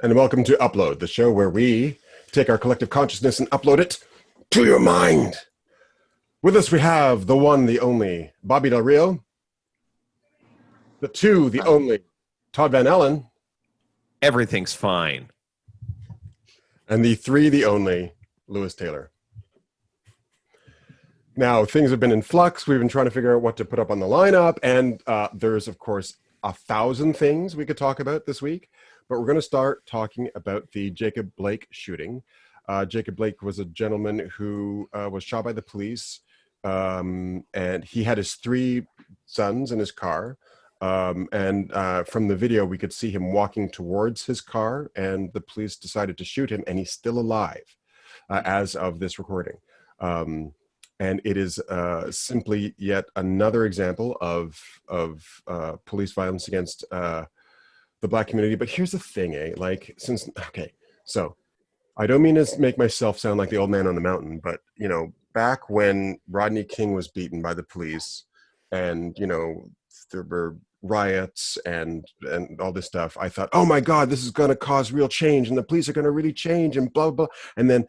and welcome to Upload, the show where we take our collective consciousness and upload it to your mind. With us we have the one, the only, Bobby Del Rio, the two, the only, Todd Van Allen, Everything's fine. and the three, the only, Lewis Taylor. Now, things have been in flux. We've been trying to figure out what to put up on the lineup, and there's, of course, 1,000 things we could talk about this week. But we're going to start talking about the Jacob Blake shooting. Jacob Blake was a gentleman who was shot by the police, and he had his 3 sons in his car. From the video, we could see him walking towards his car, and the police decided to shoot him, and he's still alive as of this recording. And it is simply yet another example of police violence against the Black community. But here's the thing, so I don't mean to make myself sound like the old man on the mountain, but, you know, back when Rodney King was beaten by the police and, you know, there were riots and all this stuff, I thought, oh my God, this is going to cause real change and the police are going to really change and blah, blah. And then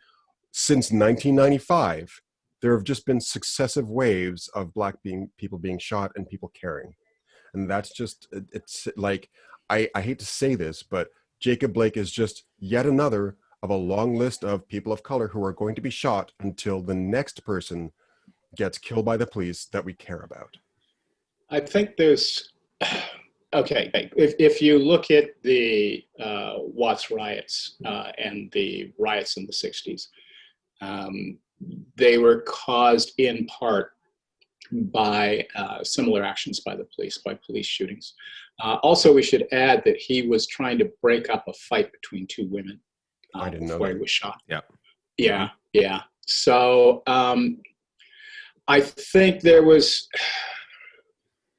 since 1995, there have just been successive waves of Black people being shot and people caring. And that's just, it's like, I hate to say this, but Jacob Blake is just yet another of a long list of people of color who are going to be shot until the next person gets killed by the police that we care about. I think there's, okay, if you look at the Watts riots and the riots in the 60s, they were caused in part by similar actions by the police, by police shootings. Also, we should add that he was trying to break up a fight between 2 women I didn't know before that. he was shot. Yeah. So I think there was,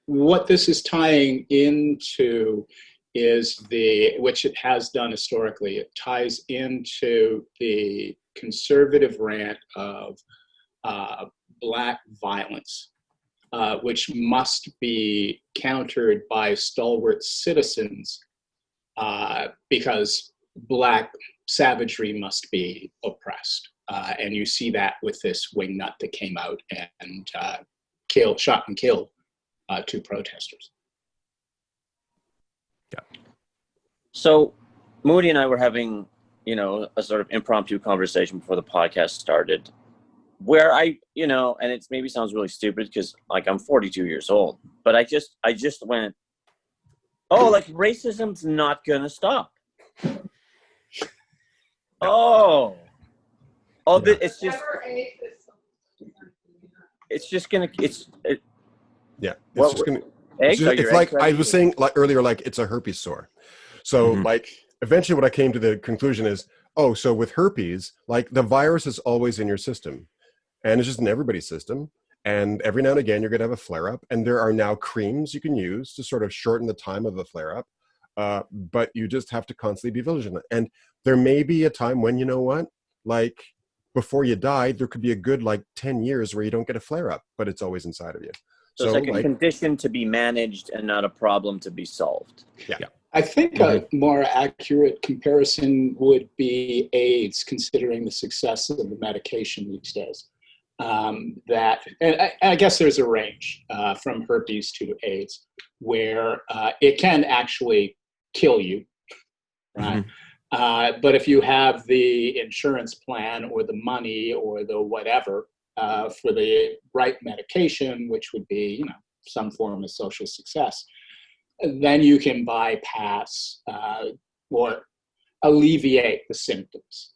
what this is tying into is which it has done historically, it ties into the conservative rant of Black violence, which must be countered by stalwart citizens because Black savagery must be oppressed. And you see that with this wingnut that came out and shot and killed 2 protesters. Yeah. So Moody and I were having, you know, a sort of impromptu conversation before the podcast started, where I, you know, and it maybe sounds really stupid because, like, I'm 42 years old, but I just went, oh, like, racism's not gonna stop. Oh, yeah. It's just gonna. It's like I was saying earlier, like it's a herpes sore. So like eventually what I came to the conclusion is, oh, so with herpes, like the virus is always in your system and it's just in everybody's system. And every now and again, you're going to have a flare up, and there are now creams you can use to sort of shorten the time of the flare up. But you just have to constantly be vigilant. And there may be a time when, you know what, like before you die, there could be a good like 10 years where you don't get a flare up, but it's always inside of you. So it's like a condition to be managed and not a problem to be solved. Yeah. I think a more accurate comparison would be AIDS, considering the success of the medication these days. And I guess there's a range from herpes to AIDS where it can actually kill you, right? But if you have the insurance plan or the money or the whatever for the right medication, which would be, you know, some form of social success, then you can bypass or alleviate the symptoms.